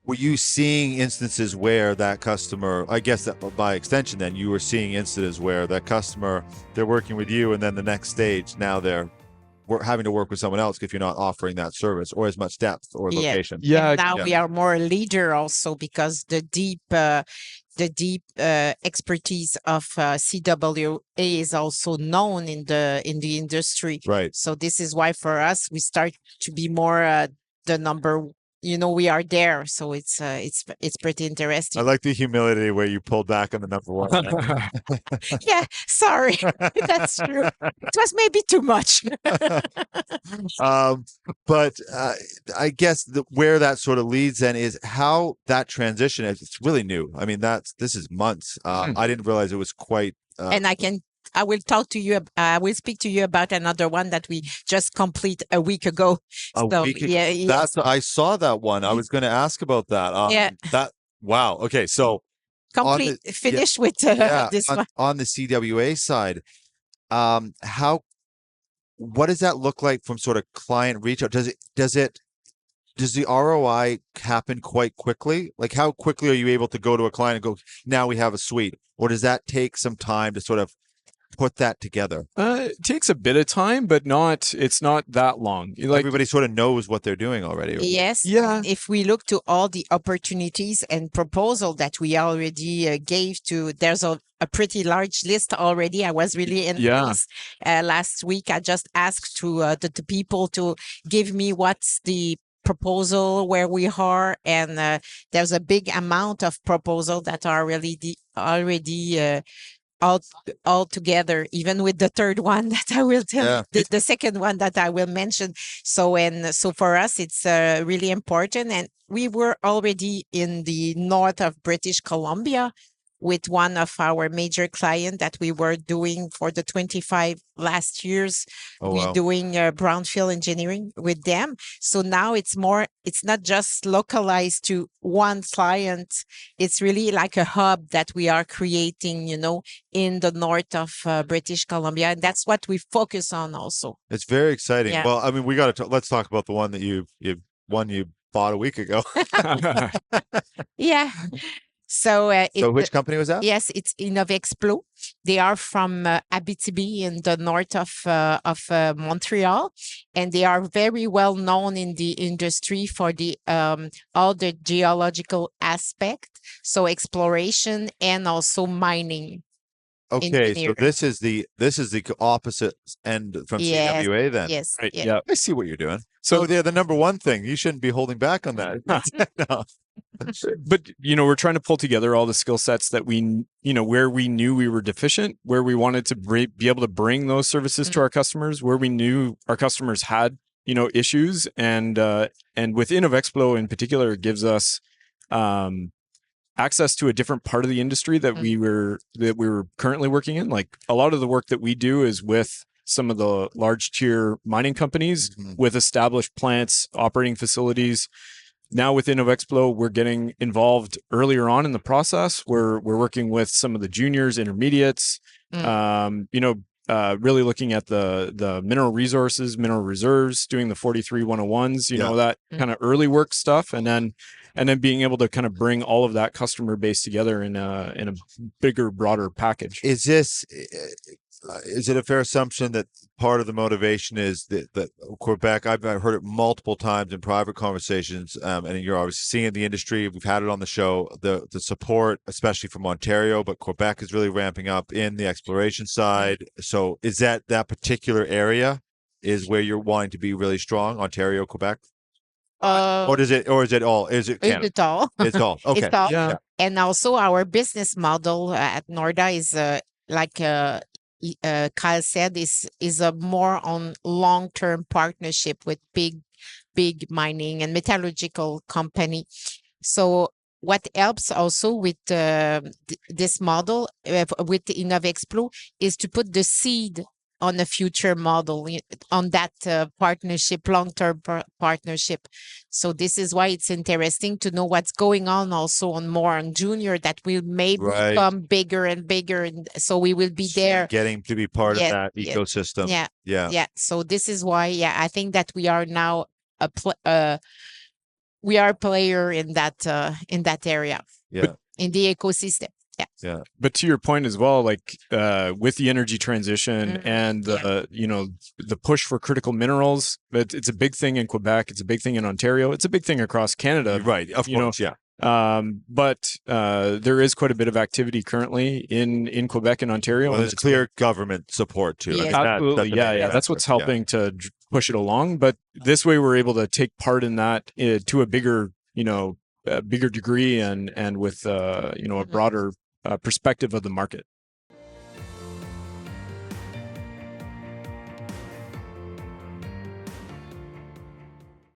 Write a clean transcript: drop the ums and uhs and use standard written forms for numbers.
were you seeing instances where that customer, I guess that by extension, then you were seeing instances where that customer, they're working with you, and then the next stage, now they're having to work with someone else if you're not offering that service or as much depth or Yeah. location. Yeah. And now we are more a leader also because the deep expertise of CWA is also known in the industry. Right. So this is why for us we start to be more the number. We are there, so it's pretty I interesting. like the humility where you pulled back on the number one. Yeah, sorry, that's true. It was maybe too much. But I guess where that sort of leads then is how that transition is. It's really new. I mean, this is months. I didn't realize it was quite. And I will talk to you. I will speak to you about another one that we just complete a week ago. Yeah, I saw that one. I was going to ask about that. Yeah. Wow. Okay, so finish with this one on the CWA side. What does that look like from sort of client reach out? Does the ROI happen quite quickly? Like, how quickly are you able to go to a client and go, now we have a suite? Or does that take some time to sort of put that together? It takes a bit of time, but it's not that long. Everybody sort of knows what they're doing already. Yes. Yeah. If we look to all the opportunities and proposal that we already gave to, there's a pretty large list already. I was really impressed. Last week, I just asked to the people to give me what's the proposal where we are, and there's a big amount of proposal that are really already all together, even with the third one that I will tell, the second one that I will mention. So for us, it's really important. And we were already in the north of British Columbia with one of our major clients that we were doing for the 25 last years. We're doing brownfield engineering with them. So now it's not just localized to one client. It's really like a hub that we are creating, in the north of British Columbia. And that's what we focus on also. It's very exciting. Yeah. Well, I mean, let's talk about the one that you bought a week ago. Yeah. So which company was that? Yes, it's Innovexplo. They are from Abitibi in the north of Montreal, and they are very well known in the industry for the all the geological aspect, so exploration and also mining. Okay, so this is the opposite end from CWA then. Yes. Right, Yeah. I see what you're doing. So the number one thing, you shouldn't be holding back on that. No. But we're trying to pull together all the skill sets that where we knew we were deficient, where we wanted to be able to bring those services to our customers, where we knew our customers had issues, and with Innovexplo in particular, it gives us access to a different part of the industry that we were currently working in. Like, a lot of the work that we do is with some of the large tier mining companies with established plants, operating facilities. Now with Innovexplo, we're getting involved earlier on in the process. We're working with some of the juniors, intermediates, really looking at the mineral resources, mineral reserves, doing the 43 101s, that kind of early work stuff, and then being able to kind of bring all of that customer base together in a bigger, broader package. Is it a fair assumption that part of the motivation is that Quebec, I've heard it multiple times in private conversations, and you're obviously seeing it in the industry, we've had it on the show, the support, especially from Ontario, but Quebec is really ramping up in the exploration side. So is that particular area is where you're wanting to be really strong, Ontario, Quebec? Or is it all? Is it Canada? It's all. It's all. Okay. It's all. Yeah. And also our business model at Norda is Kyle said, is a more on long-term partnership with big mining and metallurgical company. So what helps also with this model with the Innovexplo is to put the seed on a future model, on that partnership, long-term partnership. So this is why it's interesting to know what's going on also on junior, that will maybe become bigger and bigger. And so we will be there. Getting to be part of that ecosystem. Yeah. So this is why, I think that we are now we are a player in that area. Yeah. In the ecosystem. Yeah. But to your point as well, like with the energy transition and the the push for critical minerals, it's a big thing in Quebec. It's a big thing in Ontario. It's a big thing across Canada. Right. Of course. Yeah. But there is quite a bit of activity currently in Quebec and Ontario. Well, there's clear government support too. Yes. Absolutely. That's what's helping to push it along. But this way, we're able to take part in that to a bigger, bigger degree and with a broader perspective of the market.